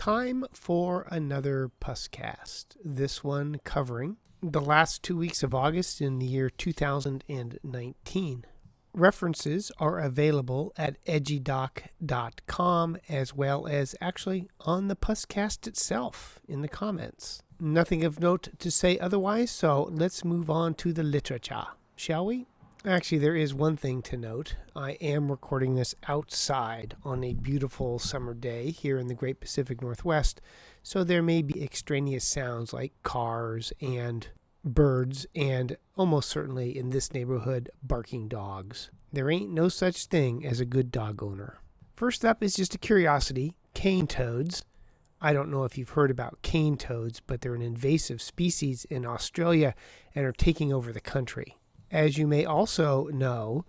Time for another Puscast, this one covering the last 2 weeks of August in the year 2019. References are available at edgydoc.com as well as actually on the Puscast itself in the comments. Nothing of note to say otherwise, so let's move on to the literature, shall we? Actually, there is one thing to note. I am recording this outside on a beautiful summer day here in the Great Pacific Northwest, so there may be extraneous sounds like cars and birds and almost certainly in this neighborhood, barking dogs. There ain't no such thing as a good dog owner. First up is just a curiosity, cane toads. I don't know if you've heard about cane toads, but they're an invasive species in Australia and are taking over the country. As you may also know,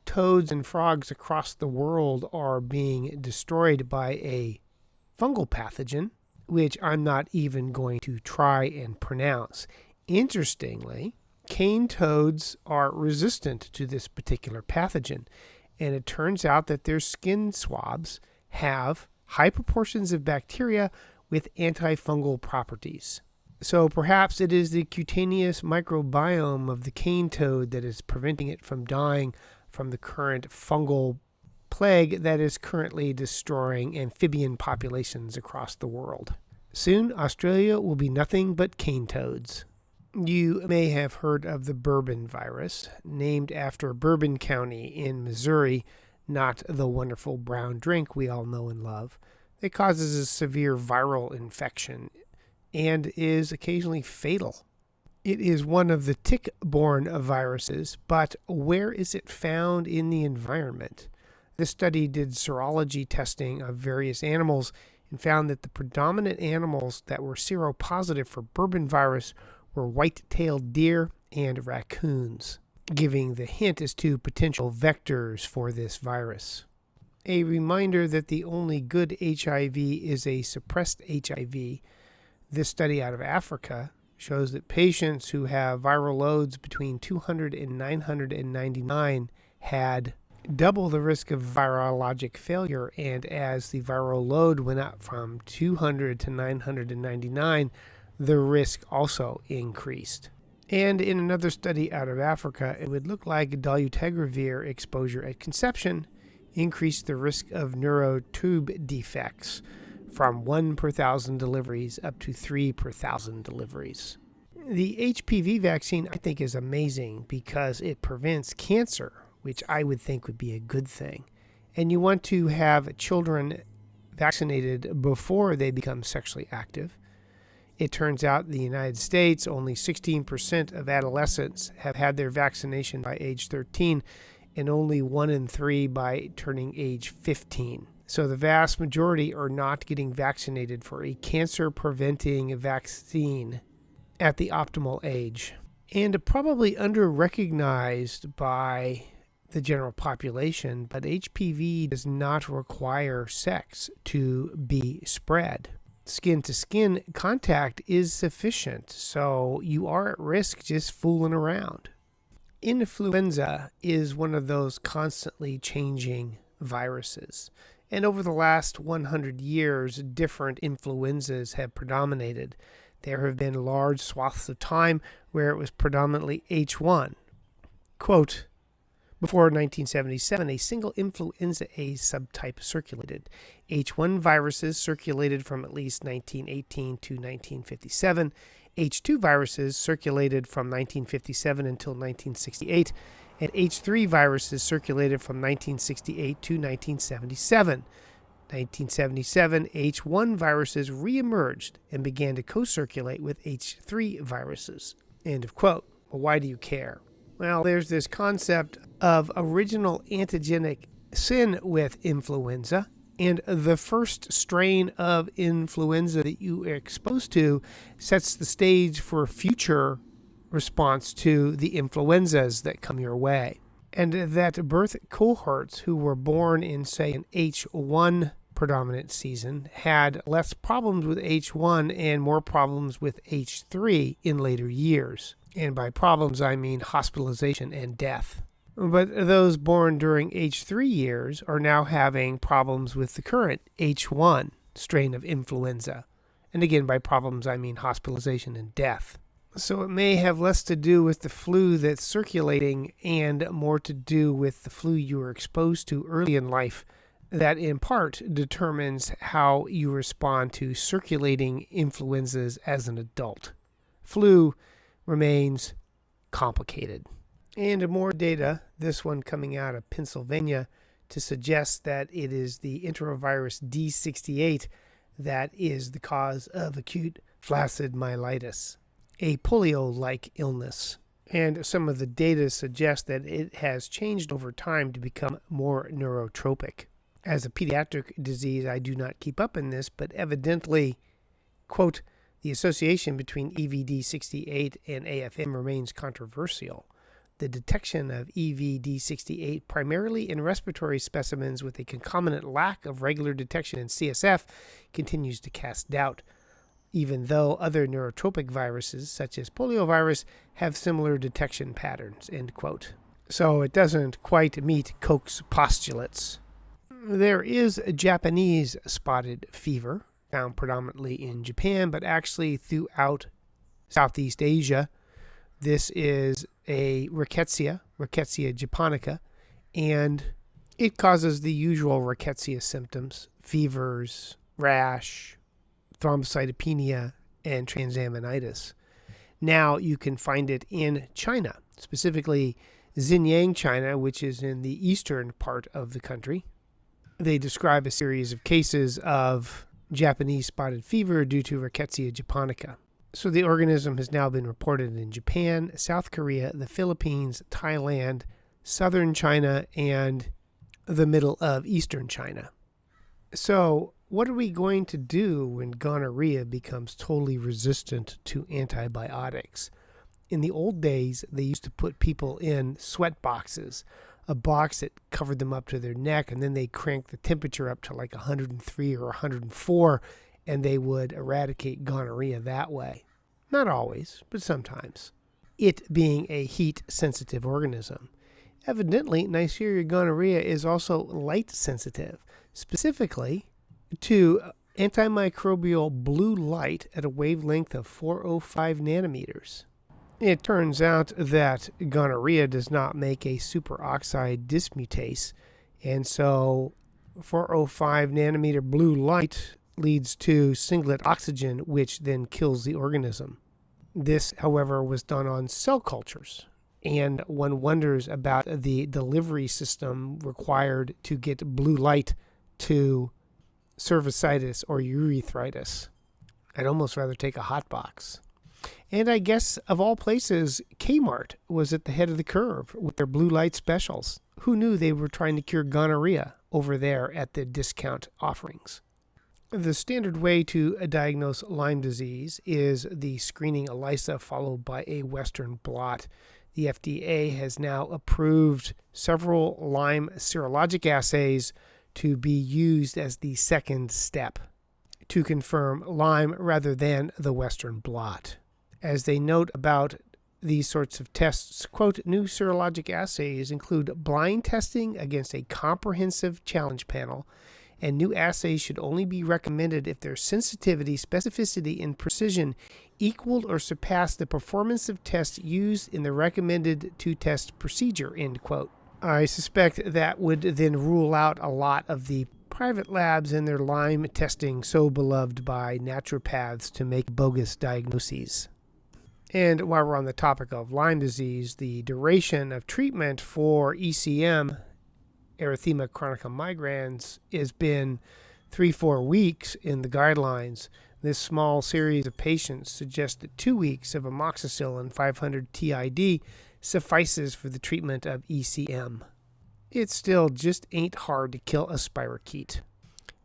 toads and frogs across the world are being destroyed by a fungal pathogen, which I'm not even going to try and pronounce. Interestingly, cane toads are resistant to this particular pathogen, and it turns out that their skin swabs have high proportions of bacteria with antifungal properties. So perhaps it is the cutaneous microbiome of the cane toad that is preventing it from dying from the current fungal plague that is currently destroying amphibian populations across the world. Soon, Australia will be nothing but cane toads. You may have heard of the bourbon virus, named after Bourbon County in Missouri, not the wonderful brown drink we all know and love. It causes a severe viral infection and is occasionally fatal. It is one of the tick-borne viruses, but where is it found in the environment? This study did serology testing of various animals and found that the predominant animals that were seropositive for bourbon virus were white-tailed deer and raccoons, giving the hint as to potential vectors for this virus. A reminder that the only good HIV is a suppressed HIV. This study out of Africa shows that patients who have viral loads between 200 and 999 had double the risk of virologic failure, and as the viral load went up from 200 to 999, the risk also increased. And in another study out of Africa, it would look like dolutegravir exposure at conception increased the risk of neurotube defects from 1 per 1,000 deliveries up to 3 per 1,000 deliveries. The HPV vaccine, I think, is amazing because it prevents cancer, which I would think would be a good thing. And you want to have children vaccinated before they become sexually active. It turns out in the United States, only 16% of adolescents have had their vaccination by age 13, and only 1 in 3 by turning age 15. So the vast majority are not getting vaccinated for a cancer-preventing vaccine at the optimal age. And probably under-recognized by the general population, but HPV does not require sex to be spread. Skin-to-skin contact is sufficient, so you are at risk just fooling around. Influenza is one of those constantly changing viruses. And over the last 100 years, different influenzas have predominated. There have been large swaths of time where it was predominantly H1. Quote, before 1977, a single influenza A subtype circulated. H1 viruses circulated from at least 1918 to 1957. H2 viruses circulated from 1957 until 1968. And H3 viruses circulated from 1968 to 1977. 1977, H1 viruses reemerged and began to co-circulate with H3 viruses. End of quote. Well, why do you care? Well, there's this concept of original antigenic sin with influenza, and the first strain of influenza that you are exposed to sets the stage for future response to the influenzas that come your way. And that birth cohorts who were born in, say, an H1 predominant season had less problems with H1 and more problems with H3 in later years. And by problems, I mean hospitalization and death. But those born during H3 years are now having problems with the current H1. strain of influenza. And again, by problems, I mean hospitalization and death. So it may have less to do with the flu that's circulating and more to do with the flu you were exposed to early in life that in part determines how you respond to circulating influenzas as an adult. Flu remains complicated. And more data, this one coming out of Pennsylvania, to suggest that it is the enterovirus D68 that is the cause of acute flaccid myelitis, a polio-like illness. And some of the data suggest that it has changed over time to become more neurotropic. As a pediatric disease, I do not keep up in this, but evidently, quote, the association between EVD68 and AFM remains controversial. The detection of EVD68 primarily in respiratory specimens with a concomitant lack of regular detection in CSF continues to cast doubt, even though other neurotropic viruses, such as poliovirus, have similar detection patterns, end quote. So it doesn't quite meet Koch's postulates. There is a Japanese spotted fever, found predominantly in Japan, but actually throughout Southeast Asia. This is a rickettsia japonica, and it causes the usual rickettsia symptoms: fevers, rash, thrombocytopenia, and transaminitis. Now you can find it in China, specifically Xinjiang, China, which is in the eastern part of the country. They describe a series of cases of Japanese spotted fever due to rickettsia japonica. So the organism has now been reported in Japan, South Korea, the Philippines, Thailand, southern China, and the middle of eastern China. So what are we going to do when gonorrhea becomes totally resistant to antibiotics? In the old days, they used to put people in sweat boxes, a box that covered them up to their neck, and then they cranked the temperature up to like 103 or 104, and they would eradicate gonorrhea that way. Not always, but sometimes. It being a heat-sensitive organism. Evidently, Neisseria gonorrhea is also light-sensitive, specifically to antimicrobial blue light at a wavelength of 405 nanometers. It turns out that gonorrhea does not make a superoxide dismutase, and so 405 nanometer blue light leads to singlet oxygen, which then kills the organism. This, however, was done on cell cultures, and one wonders about the delivery system required to get blue light to cervicitis or urethritis. I'd almost rather take a hot box. And I guess, of all places, Kmart was at the head of the curve with their blue light specials. Who knew they were trying to cure gonorrhea over there at the discount offerings? The standard way to diagnose Lyme disease is the screening ELISA followed by a Western blot. The FDA has now approved several Lyme serologic assays to be used as the second step to confirm Lyme rather than the Western blot. As they note about these sorts of tests, quote, new serologic assays include blind testing against a comprehensive challenge panel, and new assays should only be recommended if their sensitivity, specificity, and precision equaled or surpassed the performance of tests used in the recommended two-test procedure, end quote. I suspect that would then rule out a lot of the private labs and their Lyme testing so beloved by naturopaths to make bogus diagnoses. And while we're on the topic of Lyme disease, the duration of treatment for ECM, erythema chronica migrans, has been 3-4 weeks in the guidelines. This small series of patients suggests that 2 weeks of amoxicillin 500 TID suffices for the treatment of ECM. It still just ain't hard to kill a spirochete.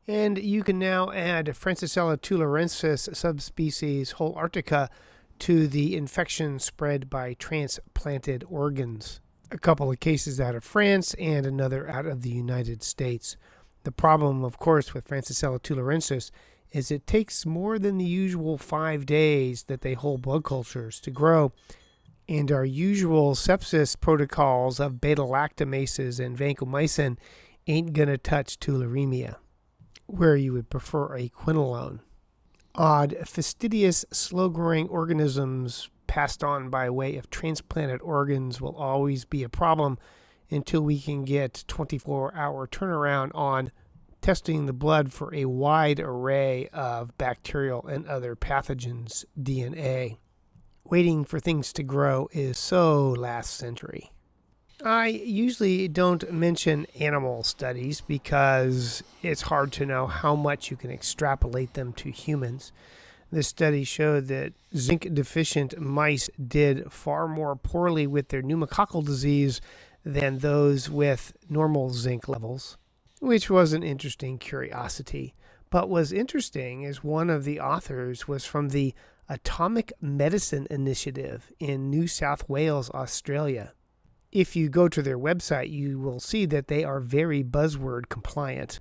And you can now add Francisella tularensis subspecies holarctica to the infection spread by transplanted organs. A couple of cases out of France and another out of the United States. The problem, of course, with Francisella tularensis is it takes more than the usual 5 days that they hold blood cultures to grow, and our usual sepsis protocols of beta-lactamases and vancomycin ain't gonna touch tularemia. where you would prefer a quinolone. Odd, fastidious, slow-growing organisms passed on by way of transplanted organs will always be a problem until we can get 24-hour turnaround on testing the blood for a wide array of bacterial and other pathogens' DNA. Waiting for things to grow is so last century. I usually don't mention animal studies because it's hard to know how much you can extrapolate them to humans. This study showed that zinc-deficient mice did far more poorly with their pneumococcal disease than those with normal zinc levels, which was an interesting curiosity. But was interesting is one of the authors was from the Atomic Medicine Initiative in New South Wales, Australia. If you go to their website, you will see that they are very buzzword compliant.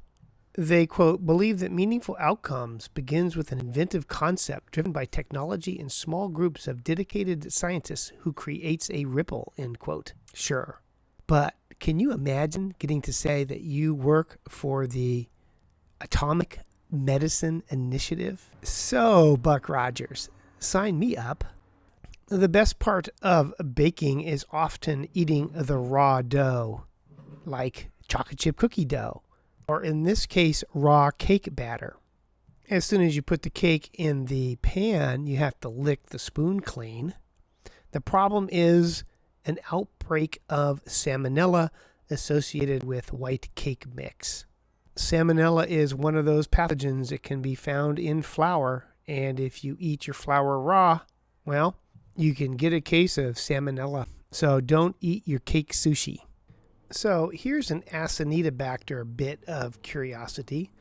They, quote, believe that meaningful outcomes begins with an inventive concept driven by technology and small groups of dedicated scientists who creates a ripple, end quote. Sure. But can you imagine getting to say that you work for the Atomic Medicine Initiative? So, Buck Rogers, sign me up. The best part of baking is often eating the raw dough, like chocolate chip cookie dough, or in this case, raw cake batter. As soon as you put the cake in the pan, you have to lick the spoon clean. The problem is an outbreak of salmonella associated with white cake mix. Salmonella is one of those pathogens that can be found in flour, and if you eat your flour raw, well, you can get a case of salmonella. So don't eat your cake sushi. So here's an Acinetobacter bit of curiosity.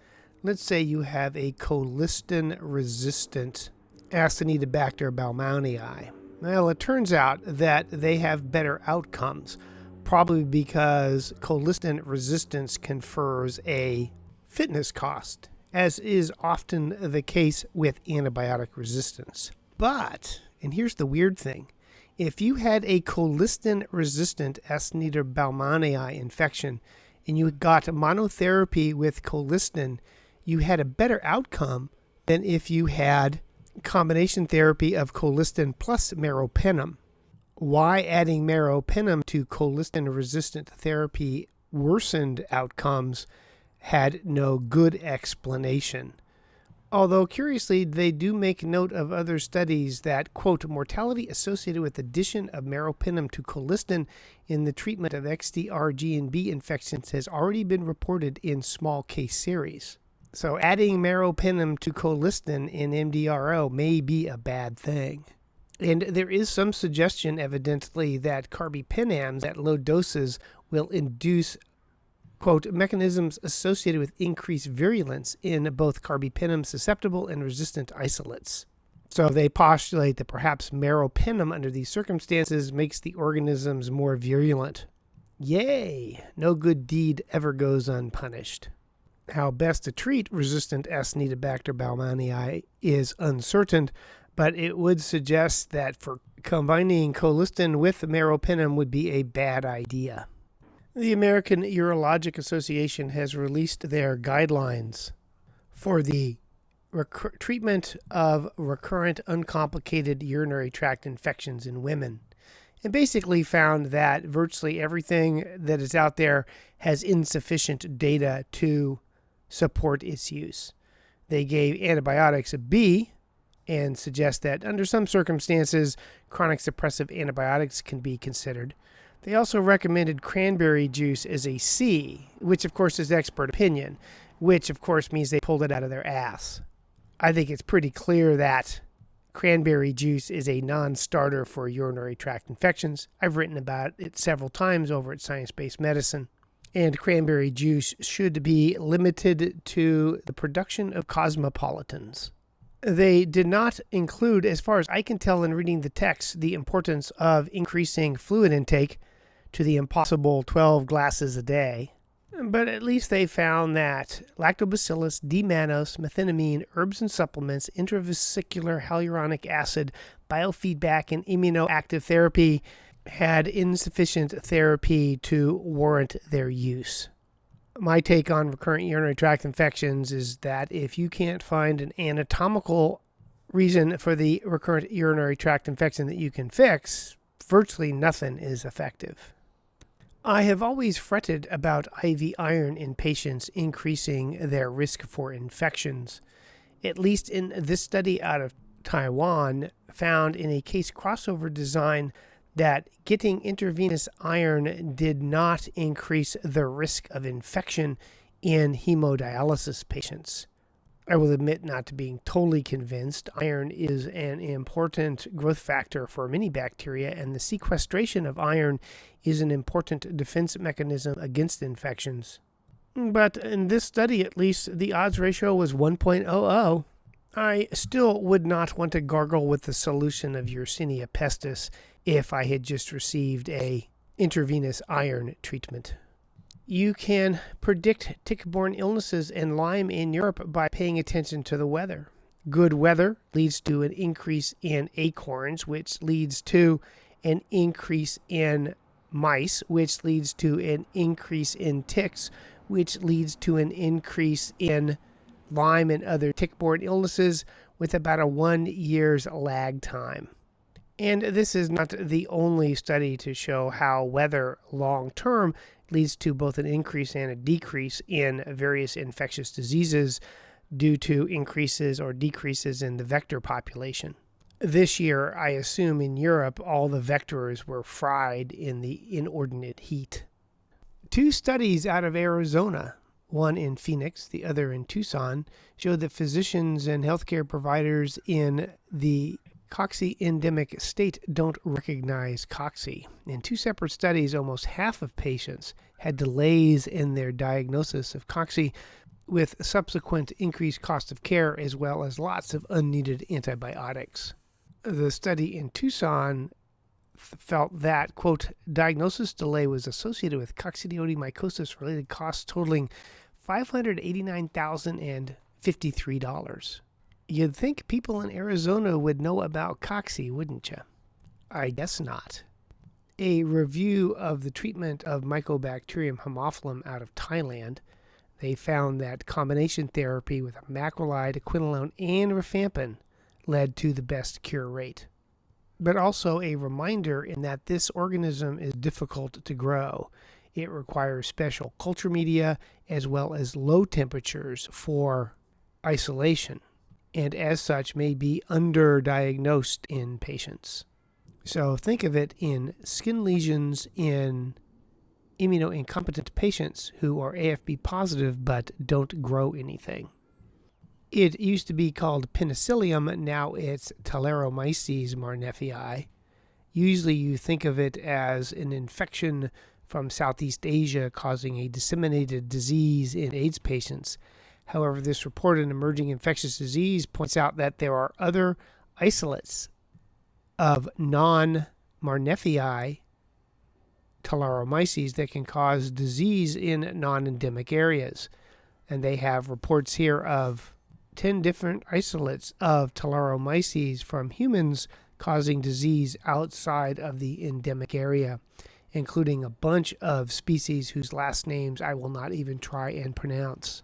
Let's say you have a colistin-resistant Acinetobacter baumannii. Well, it turns out that they have better outcomes, probably because colistin resistance confers a fitness cost, as is often the case with antibiotic resistance. But, and here's the weird thing, if you had a colistin-resistant Acinetobacter baumannii infection and you got monotherapy with colistin, you had a better outcome than if you had combination therapy of colistin plus meropenem. Why adding meropenem to colistin-resistant therapy worsened outcomes had no good explanation. Although, curiously, they do make note of other studies that, quote, mortality associated with addition of meropenem to colistin in the treatment of XDR-GNB infections has already been reported in small case series. So adding meropenem to colistin in MDRO may be a bad thing. And there is some suggestion, evidently, that carbapenems at low doses will induce, quote, mechanisms associated with increased virulence in both carbapenem-susceptible and resistant isolates. So they postulate that perhaps meropenem under these circumstances makes the organisms more virulent. Yay! No good deed ever goes unpunished. How best to treat resistant Acinetobacter baumannii is uncertain, but it would suggest that for combining colistin with meropenem would be a bad idea. The American Urologic Association has released their guidelines for the treatment of recurrent uncomplicated urinary tract infections in women, and basically found that virtually everything that is out there has insufficient data to support its use. They gave antibiotics a B and suggest that under some circumstances, chronic suppressive antibiotics can be considered. They also recommended cranberry juice as a C, which of course is expert opinion, which of course means they pulled it out of their ass. I think it's pretty clear that cranberry juice is a non-starter for urinary tract infections. I've written about it several times over at Science-Based Medicine. And cranberry juice should be limited to the production of cosmopolitans. They did not include, as far as I can tell in reading the text, the importance of increasing fluid intake to the impossible 12 glasses a day. But at least they found that lactobacillus, D-mannose, methenamine, herbs and supplements, intravesicular hyaluronic acid, biofeedback, and immunoactive therapy had insufficient therapy to warrant their use. My take on recurrent urinary tract infections is that if you can't find an anatomical reason for the recurrent urinary tract infection that you can fix, virtually nothing is effective. I have always fretted about IV iron in patients increasing their risk for infections. At least in this study out of Taiwan, found in a case crossover design that getting intravenous iron did not increase the risk of infection in hemodialysis patients. I will admit not to being totally convinced. Iron is an important growth factor for many bacteria, and the sequestration of iron is an important defense mechanism against infections. But in this study, at least, the odds ratio was 1.00. I still would not want to gargle with the solution of Yersinia pestis if I had just received a intravenous iron treatment. You can predict tick-borne illnesses and Lyme in Europe by paying attention to the weather. Good weather leads to an increase in acorns, which leads to an increase in mice, which leads to an increase in ticks, which leads to an increase in Lyme and other tick-borne illnesses with about a 1 year's lag time. And this is not the only study to show how weather long-term leads to both an increase and a decrease in various infectious diseases due to increases or decreases in the vector population. This year, I assume in Europe, all the vectors were fried in the inordinate heat. 2 studies out of Arizona, one in Phoenix, the other in Tucson, showed that physicians and healthcare providers in the cocci endemic state don't recognize cocci. In 2 separate studies, almost half of patients had delays in their diagnosis of cocci, with subsequent increased cost of care as well as lots of unneeded antibiotics. The study in Tucson felt that, quote, diagnosis delay was associated with coccidiodemycosis-related costs totaling $589,053. You'd think people in Arizona would know about cocci, wouldn't you? I guess not. A review of the treatment of Mycobacterium haemophilus out of Thailand, they found that combination therapy with macrolide, quinolone, and rifampin led to the best cure rate. But also a reminder in that this organism is difficult to grow. It requires special culture media as well as low temperatures for isolation, and as such may be underdiagnosed in patients. So think of it in skin lesions in immunocompetent patients who are AFP positive but don't grow anything. It used to be called penicillium, now it's Talaromyces marneffii. Usually you think of it as an infection from Southeast Asia causing a disseminated disease in AIDS patients. However, this report on emerging infectious disease points out that there are other isolates of non-marneffii Talaromyces that can cause disease in non-endemic areas. And they have reports here of 10 different isolates of Talaromyces from humans causing disease outside of the endemic area, including a bunch of species whose last names I will not even try and pronounce.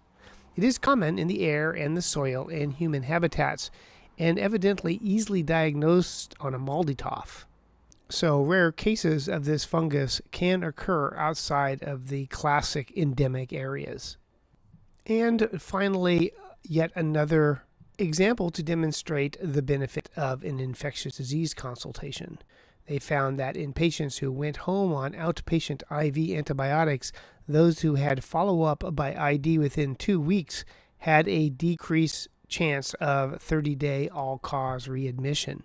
It is common in the air and the soil and human habitats, and evidently easily diagnosed on a MALDI-TOF. So rare cases of this fungus can occur outside of the classic endemic areas. And finally, yet another example to demonstrate the benefit of an infectious disease consultation. They found that in patients who went home on outpatient IV antibiotics, those who had follow-up by ID within 2 weeks had a decreased chance of 30-day all-cause readmission.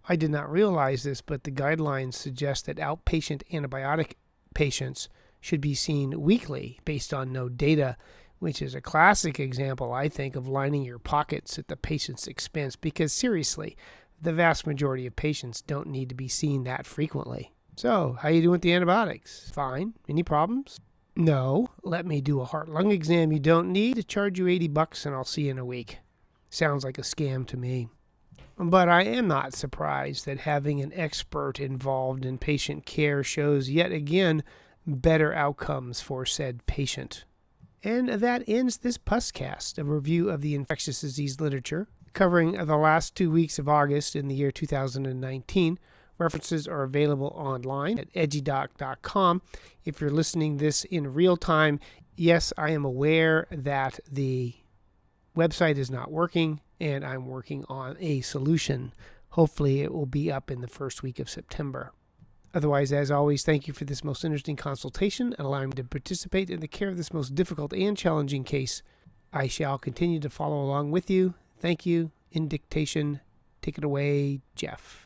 I did not realize this, but the guidelines suggest that outpatient antibiotic patients should be seen weekly based on no data, which is a classic example, I think, of lining your pockets at the patient's expense, because seriously, the vast majority of patients don't need to be seen that frequently. So, how you doing with the antibiotics? Fine. Any problems? No. Let me do a heart-lung exam you don't need, charge you $80 and I'll see you in a week. Sounds like a scam to me. But I am not surprised that having an expert involved in patient care shows yet again better outcomes for said patient. And that ends this Puscast, a review of the infectious disease literature, covering the last 2 weeks of August in the year 2019. References are available online at edgydoc.com. If you're listening this in real time, yes, I am aware that the website is not working, and I'm working on a solution. Hopefully it will be up in the first week of September. Otherwise, as always, thank you for this most interesting consultation and allowing me to participate in the care of this most difficult and challenging case. I shall continue to follow along with you. Thank you. In dictation, take it away, Jeff.